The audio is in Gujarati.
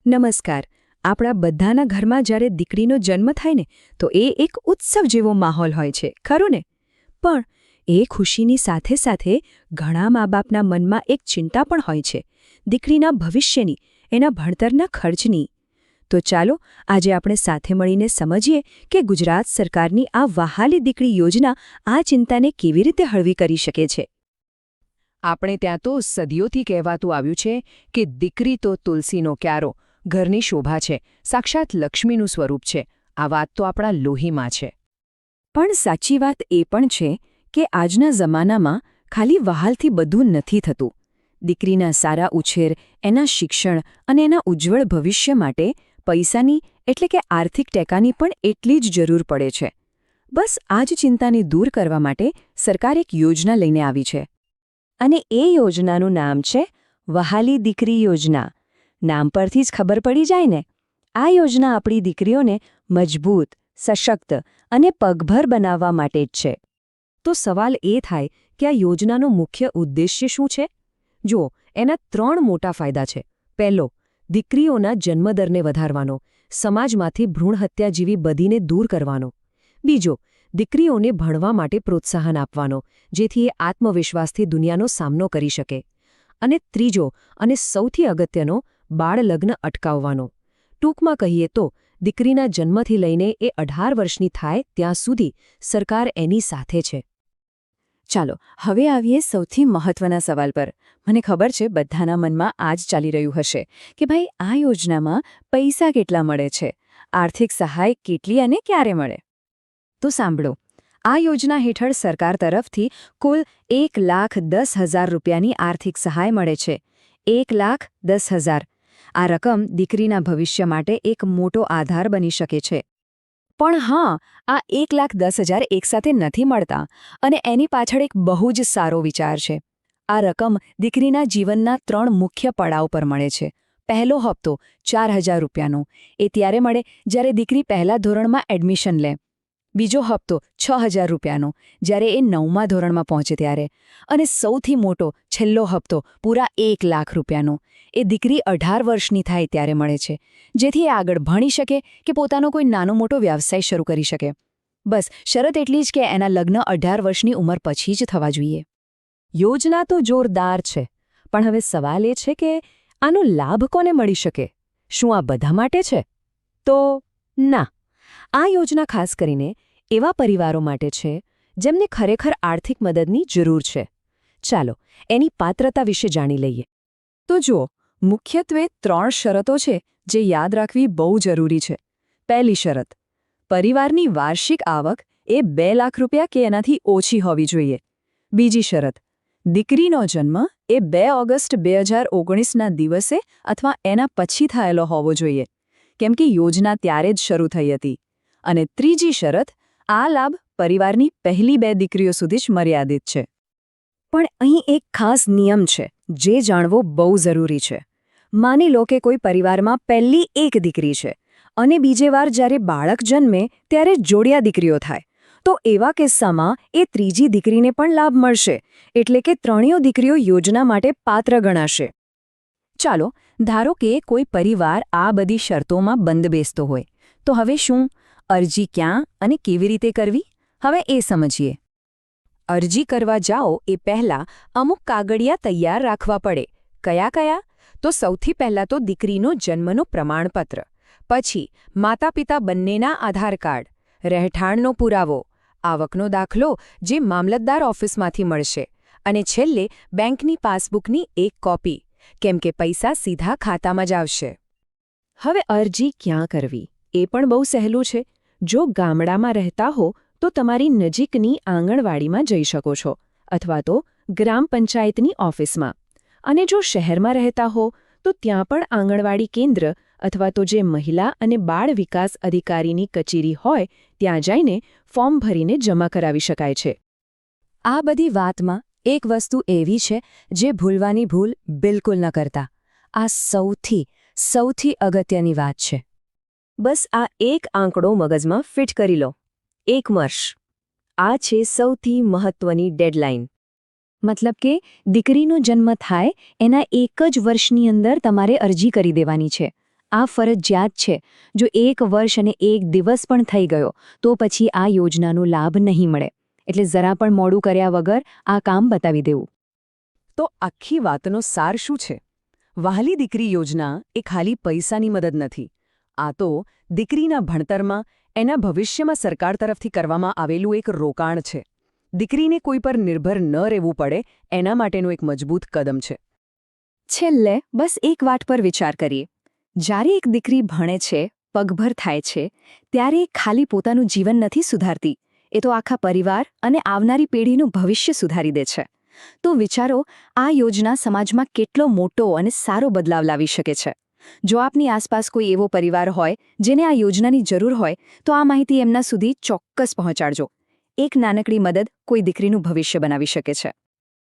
નમસ્કાર. આપણા બધાના ઘરમાં જ્યારે દીકરીનો જન્મ થાય ને તો એ એક ઉત્સવ જેવો માહોલ હોય છે, ખરું ને? પણ એ ખુશીની સાથે સાથે ઘણા મા બાપના મનમાં એક ચિંતા પણ હોય છે, દીકરીના ભવિષ્યની, એના ભણતરના ખર્ચની. તો ચાલો આજે આપણે સાથે મળીને સમજીએ કે ગુજરાત સરકારની આ વહાલી દીકરી યોજના આ ચિંતાને કેવી રીતે હળવી કરી શકે છે. આપણે ત્યાં તો સદીઓથી કહેવાતું આવ્યું છે કે દીકરી તો તુલસીનો ક્યારો, ઘરની શોભા છે, સાક્ષાત લક્ષ્મીનું સ્વરૂપ છે. આ વાત તો આપણા લોહીમાં છે. પણ સાચી વાત એ પણ છે કે આજના જમાનામાં ખાલી વહાલથી બધું નથી થતું. દીકરીના સારા ઉછેર, એના શિક્ષણ અને એના ઉજ્જવળ ભવિષ્ય માટે પૈસાની એટલે કે આર્થિક ટેકાની પણ એટલી જ જરૂર પડે છે. બસ આ જ ચિંતાને દૂર કરવા માટે સરકાર એક યોજના લઈને આવી છે. અને એ યોજનાનું નામ છે વહાલી દીકરી યોજના. નામ પરથી જ ખબર પડી જાય ને. આ યોજના આપણી દીકરીઓને મજબૂત, સશક્ત અને પગભર બનાવવા માટે જ છે. તો સવાલ એ થાય કે આ યોજનાનો મુખ્ય ઉદ્દેશ્ય શું છે? જુઓ, એના 3 મોટા ફાયદા છે. પહેલો, દીકરીઓના જન્મદરને વધારવાનો, સમાજમાંથી ભ્રૂણહત્યા જેવી બદીને દૂર કરવાનો. બીજો, દીકરીઓને ભણવા માટે પ્રોત્સાહન આપવાનો, જેથી એ આત્મવિશ્વાસથી દુનિયાનો સામનો કરી શકે. અને ત્રીજો અને સૌથી અગત્યનો, બાળલગ્ન અટકાવવાનો. ટૂંકમાં કહીએ તો દીકરીના જન્મથી લઈને એ 18 વર્ષની થાય ત્યાં સુધી સરકાર એની સાથે છે. ચાલો હવે આવીએ સૌથી મહત્વના સવાલ પર. મને ખબર છે બધાના મનમાં આ જ ચાલી રહ્યું હશે કે ભાઈ આ યોજનામાં પૈસા કેટલા મળે છે, આર્થિક સહાય કેટલી અને ક્યારે મળે. તો સાંભળો, આ યોજના હેઠળ સરકાર તરફથી કુલ 1,10,000 રૂપિયાની આર્થિક સહાય મળે છે. 1,10,000. આ રકમ દીકરીના ભવિષ્ય માટે એક મોટો આધાર બની શકે છે. પણ હા, આ 1,10,000 એકસાથે નથી મળતા અને એની પાછળ એક બહુ જ સારો વિચાર છે. આ રકમ દીકરીના જીવનના 3 મુખ્ય પડાવ પર મળે છે. પહેલો હપ્તો 4,000 રૂપિયાનો, એ ત્યારે મળે જ્યારે દીકરી પહેલા ધોરણમાં એડમિશન લે. બીજો હપ્તો 6,000 રૂપિયાનો, જ્યારે એ 9મા ધોરણમાં પહોંચે ત્યારે. અને સૌથી મોટો છેલ્લો હપ્તો પૂરા 1,00,000 રૂપિયાનો, એ દીકરી 18 વર્ષની થાય ત્યારે મળે છે, જેથી એ આગળ ભણી શકે કે પોતાનો કોઈ નાનો મોટો વ્યવસાય શરૂ કરી શકે. બસ શરત એટલી જ કે એના લગ્ન 18 વર્ષની ઉંમર પછી જ થવા જોઈએ. યોજના તો જોરદાર છે, પણ હવે સવાલ એ છે કે આનો લાભ કોને મળી શકે? શું આ બધા માટે છે? તો ના, આ યોજના ખાસ કરીને એવા પરિવારો માટે છે જેમને ખરેખર આર્થિક મદદની જરૂર છે. ચાલો એની પાત્રતા વિશે જાણી લઈએ. તો જુઓ, મુખ્યત્વે 3 શરતો છે જે યાદ રાખવી બહુ જરૂરી છે. પહેલી શરત, પરિવારની વાર્ષિક આવક એ 2 લાખ રૂપિયા કે એનાથી ઓછી હોવી જોઈએ. બીજી શરત, દીકરીનો જન્મ એ 2 ઓગસ્ટ 2019ના દિવસે અથવા એના પછી થયેલો હોવો જોઈએ, કેમ કે યોજના ત્યારે જ શરૂ થઈ હતી. અને ત્રીજી શરત, આ લાભ પરિવારની પહેલી 2 દીકરીઓ સુધી જ મર્યાદિત છે. પણ અહીં એક ખાસ નિયમ છે જે જાણવો બહુ જરૂરી છે. માની લો કે કોઈ પરિવારમાં પહેલી 1 દીકરી છે અને બીજે વાર જ્યારે બાળક જન્મે ત્યારે જોડિયા દીકરીઓ થાય, તો એવા કિસ્સામાં એ ત્રીજી દીકરીને પણ લાભ મળશે, એટલે કે 3 દીકરીઓ યોજના માટે પાત્ર ગણાશે. ચાલો ધારો કે કોઈ પરિવાર આ બધી શરતોમાં બંધબેસતો હોય, તો હવે શું? અરજી ક્યાં અને કેવી રીતે કરવી? હવે એ સમજીએ. અરજી કરવા જાઓ એ પહેલાં અમુક કાગળિયા તૈયાર રાખવા પડે. કયા કયા? તો સૌથી પહેલાં તો દીકરીનો જન્મનું પ્રમાણપત્ર, પછી માતા-પિતા બંનેના આધાર કાર્ડ, રહેઠાણનો પુરાવો, આવકનો દાખલો જે મામલતદાર ઓફિસમાંથી મળશે, અને છેલ્લે બેંકની પાસબુકની એક કોપી, કેમ કે પૈસા સીધા ખાતામાં જ આવશે. હવે અરજી ક્યાં કરવી એ પણ બહુ સહેલું છે. જો ગામડામાં રહેતા હો તો તમારી નજીકની આંગણવાડીમાં જઈ શકો છો, અથવા તો ગ્રામ પંચાયતની ઓફિસમાં. અને જો શહેરમાં રહેતા હો તો ત્યાં પણ આંગણવાડી કેન્દ્ર અથવા તો જે મહિલા અને બાળ વિકાસ અધિકારીની કચેરી હોય ત્યાં જઈને ફોર્મ ભરીને જમા કરાવી શકાય છે. આ બધી વાતમાં એક વસ્તુ એવી છે જે ભૂલવાની ભૂલ બિલકુલ ન કરતા. આ સૌથી અગત્યની વાત છે. બસ આ એક આંકડો મગજમાં ફિટ કરી લો. 1 વર્ષ. આ છે સૌથી મહત્વની ડેડલાઇન. મતલબ કે દીકરીનો જન્મ થાય એના 1 જ વર્ષની અંદર તમારે અરજી કરી દેવાની છે. આ ફરજિયાત છે. જો 1 વર્ષ અને 1 દિવસ પણ થઈ ગયો તો પછી આ યોજનાનો લાભ નહીં મળે. એટલે જરા પણ મોડું કર્યા વગર આ કામ બતાવી દેવું. તો આખી વાતનો સાર શું છે? વહાલી દીકરી યોજના એ ખાલી પૈસાની મદદ નથી. આ તો દીકરીના ભણતરમાં, એના ભવિષ્યમાં સરકાર તરફથી કરવામાં આવેલું એક રોકાણ છે. દીકરીને કોઈ પર નિર્ભર ન રહેવું પડે એના માટેનું એક મજબૂત કદમ છે. છેલ્લે બસ એક વાત પર વિચાર કરીએ. જ્યારે એક દીકરી ભણે છે, પગભર થાય છે, ત્યારે એ ખાલી પોતાનું જીવન નથી સુધારતી, એ તો આખા પરિવાર અને આવનારી પેઢીનું ભવિષ્ય સુધારી દે છે. તો વિચારો, આ યોજના સમાજમાં કેટલો મોટો અને સારો બદલાવ લાવી શકે છે. જો આપની આસપાસ કોઈ એવો પરિવાર હોય જેને આ યોજનાની જરૂર હોય તો આ માહિતી એમના સુધી ચોક્કસ પહોંચાડજો. એક નાનકડી મદદ કોઈ દીકરીનું ભવિષ્ય બનાવી શકે છે.